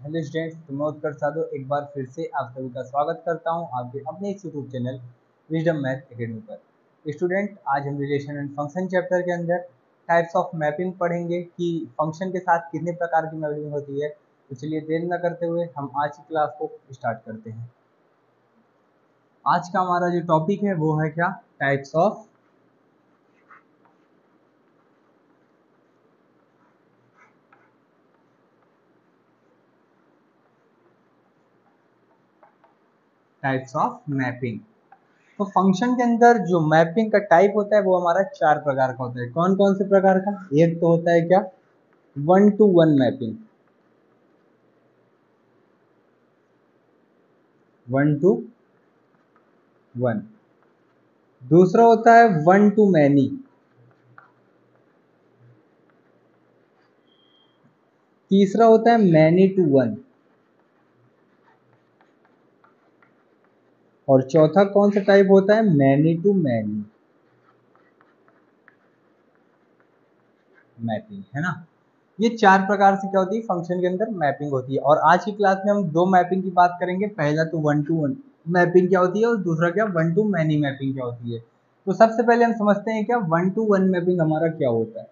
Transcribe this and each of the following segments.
Hello students, तो मैं उत्कर्ष साधु एक बार फिर से आप सभी का स्वागत करता हूं आपके अपने इस YouTube channel wisdom math academy पर। स्टूडेंट, आज हम रिलेशन एंड फंक्शन चैप्टर के अंदर टाइप्स ऑफ मैपिंग पढ़ेंगे कि फंक्शन के साथ कितने प्रकार की मैपिंग होती है। तो चलिए देर न करते हुए हम आज की क्लास को स्टार्ट करते हैं। आज का हमारा जो टॉपिक है वो है क्या, टाइप्स ऑफ मैपिंग। तो फंक्शन के अंदर जो मैपिंग का टाइप होता है वो हमारा चार प्रकार का होता है। कौन कौन से प्रकार का? एक तो होता है क्या, 1-to-1 मैपिंग, 1-to-1। दूसरा होता है 1-to-मैनी। तीसरा होता है मैनी-टू-1। और चौथा कौन सा टाइप होता है? मैनी-टू-मैनी मैपिंग, है ना। ये चार प्रकार से क्या होती है, फंक्शन के अंदर मैपिंग होती है। और आज की क्लास में हम दो मैपिंग की बात करेंगे। पहला तो 1-to-1 मैपिंग क्या होती है और दूसरा क्या, 1-to-मैनी मैपिंग क्या होती है। तो सबसे पहले हम समझते हैं क्या 1-to-1 मैपिंग हमारा क्या होता है।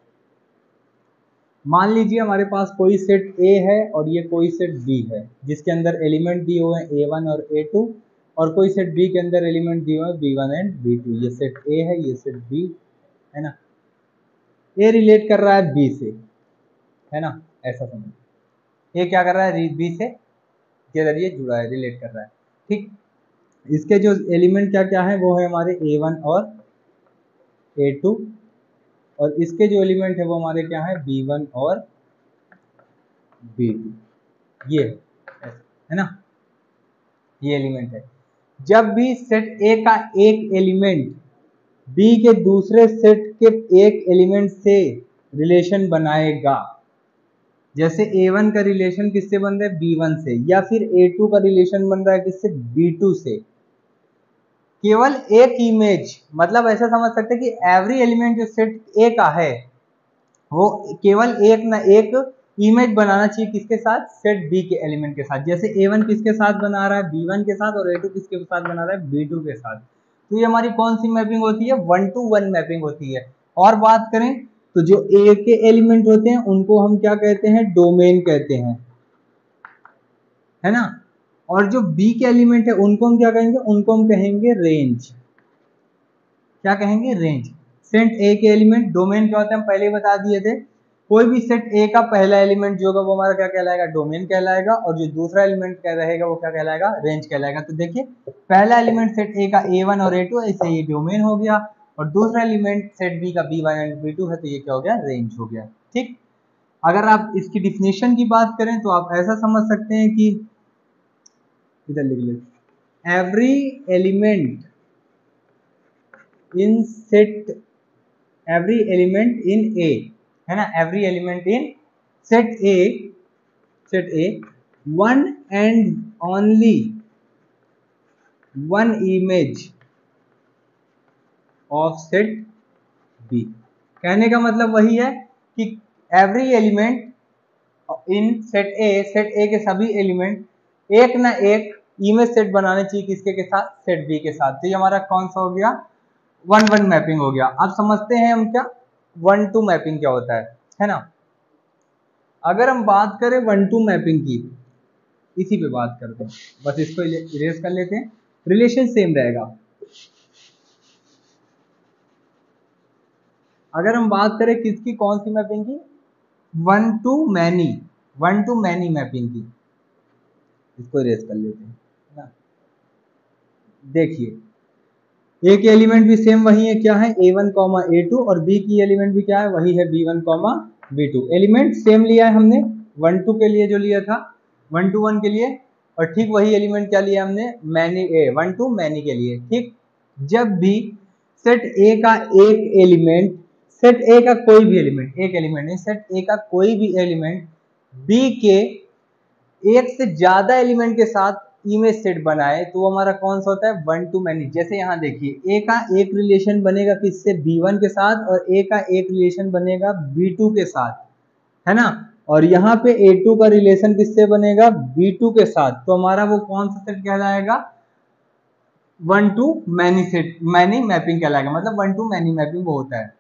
मान लीजिए हमारे पास कोई सेट A है और ये कोई सेट B है जिसके अंदर एलिमेंट दिए हुए हैं A1 और A2, और कोई सेट B के अंदर एलिमेंट दिए हुए हैं B1 एंड B2। ये सेट A है, ये सेट B है ना। A रिलेट कर रहा है B से, है ना, ऐसा समझ। A क्या कर रहा है, B से के जरिए जुड़ा है, रिलेट कर रहा है। ठीक, इसके जो एलिमेंट क्या क्या है वो है हमारे A1 और A2, और इसके जो एलिमेंट है वो हमारे क्या है, B1 और B2। ये है ना, ये एलिमेंट है। जब भी सेट A का एक एलिमेंट B के दूसरे सेट के एक एलिमेंट से रिलेशन बनाएगा, जैसे A1 का रिलेशन किससे बन रहा है, B1 से, या फिर A2 का रिलेशन बन रहा है किससे, B2 से, केवल एक इमेज, मतलब ऐसा समझ सकते हैं कि एवरी एलिमेंट जो सेट A का है वो केवल एक ना एक इमेज बनाना चाहिए किसके साथ, सेट B के एलिमेंट के साथ। जैसे A1 किसके साथ बना रहा है, B1 के साथ, और A2 किसके साथ बना रहा है, B2 के साथ। तो ये हमारी कौन सी मैपिंग होती है, 1-to-1 मैपिंग होती है। और बात करें तो जो A के एलिमेंट होते हैं उनको हम क्या कहते हैं, डोमेन कहते हैं, है ना। और जो B के एलिमेंट है उनको हम क्या कहेंगे, उनको हम कहेंगे रेंज। क्या कहेंगे, रेंज। सेट A के एलिमेंट डोमेन क्या होता है हम पहले ही बता दिए थे। कोई भी सेट A का पहला एलिमेंट जो होगा वो हमारा क्या कहलाएगा, डोमेन कहलाएगा, और जो दूसरा एलिमेंट क्या रहेगा वो क्या कहलाएगा, रेंज कहलाएगा। तो देखिए, पहला एलिमेंट सेट A का A1 और A2 ऐसे ये डोमेन हो गया, और दूसरा एलिमेंट सेट B का B1 एंड B2 है तो ये क्या हो गया, रेंज हो गया। ठीक, अगर आप इसकी डिफिनेशन की बात करें तो आप ऐसा समझ सकते हैं कि इधर लिख लेते, every element in set, every element in A, है ना, every element in set A, set A, one and only one image of set B। कहने का मतलब वही है कि every element in set A, set A के सभी एलिमेंट एक ना एक इमेज सेट बनाने चाहिए किसके के साथ, सेट B के साथ। तो ये हमारा कौन सा हो गया, 1-1 मैपिंग हो गया। अब समझते हैं हम क्या 1-2 मैपिंग क्या होता है ना। अगर हम बात करें 1-2 मैपिंग की, इसी पे बात करते हैं, बस इसको इरेज कर लेते हैं, रिलेशन सेम रहेगा। अगर हम बात करें किसकी, कौन सी मैपिंग की, 1-to-मैनी, 1-to-मैनी मैपिंग की, इसको इरेज कर लेते हैं ना। देखिए, ए के एलिमेंट भी सेम वही है, क्या है, A1, A2, और B की एलिमेंट भी क्या है, वही है B1, B2। एलिमेंट सेम लिया है हमने 1-2 के लिए जो लिया था, 1-to-1 के लिए, और ठीक वही एलिमेंट क्या लिया हमने, मैनी 1-to-मैनी के लिए। ठीक, जब भी सेट A का एक एलिमेंट, सेट A का कोई भी एलिमेंट, एक एलिमेंट नहीं, सेट A का कोई भी एलिमेंट B के एक से ज्यादा एलिमेंट के साथ इमेज सेट बनाए तो वो हमारा कौन सा होता है, 1-to-मैनी। जैसे यहाँ देखिए, A का एक रिलेशन बनेगा किससे, B1 के साथ, और A का एक रिलेशन बनेगा B2 के साथ, है ना। और यहाँ पे A2 का रिलेशन किससे बनेगा, B2 के साथ, तो हमारा वो कौन सा सेट कहलाएगा, 1 to many set, many mapping कहलाएगा, मतलब 1 to many मैपिंग वो होता है।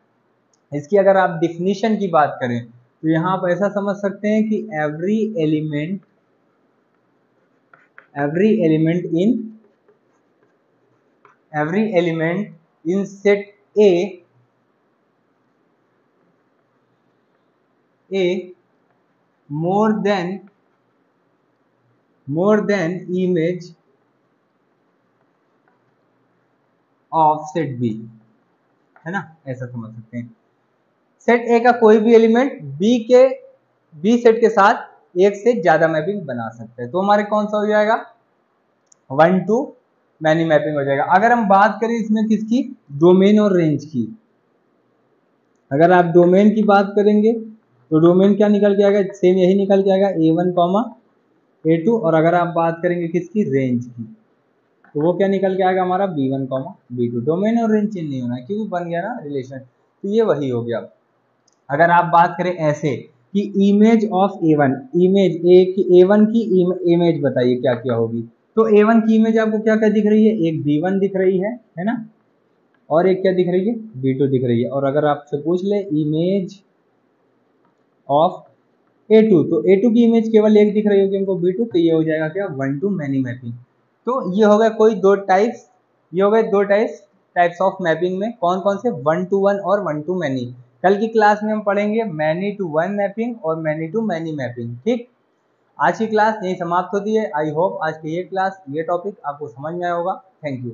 इसकी अगर आप डिफिनीशन की बात करें तो यहाँ आप ऐसा समझ सकते हैं कि every element in set A more than image of set B, है ना, ऐसा समझ सकते हैं। सेट A का कोई भी एलिमेंट B सेट के साथ एक से ज्यादा मैपिंग बना सकते हैं, तो हमारे कौन सा हो जाएगा, 1 to many मैपिंग हो जाएगा। अगर हम बात करें इसमें किसकी, डोमेन और रेंज की, अगर आप डोमेन की बात करेंगे तो डोमेन क्या निकल के आएगा, सेम यही निकल के आएगा A1, A2, और अगर आप बात करेंगे किसकी, रेंज की, तो वो क्या निकल के आएगा हमारा B1, B2। डोमेन और रेंज चेंज नहीं होना है क्योंकि बन गया ना रिलेशन, तो ये वही हो गया। अगर आप बात करें ऐसे कि image of A1, image A1 की इमेज बताइए क्या क्या होगी, तो A1 की इमेज आपको क्या क्या दिख रही है, एक B1 दिख रही है ना, और एक क्या दिख रही है, B2 दिख रही है। और अगर आपसे पूछ ले इमेज ऑफ A2, तो A2 की इमेज केवल एक दिख रही होगी हमको B2, तो ये हो जाएगा क्या, 1 to many मैपिंग। तो ये हो गए कोई दो टाइप्स, ये हो गए दो टाइप्स ऑफ मैपिंग में, कौन कौन से, 1 to 1 और 1 to many। कल की क्लास में हम पढ़ेंगे मैनी टू वन मैपिंग और मैनी टू मैनी मैपिंग। ठीक, आज की क्लास यही समाप्त होती है। आई होप आज की ये क्लास, ये टॉपिक आपको समझ में आया होगा। Thank you.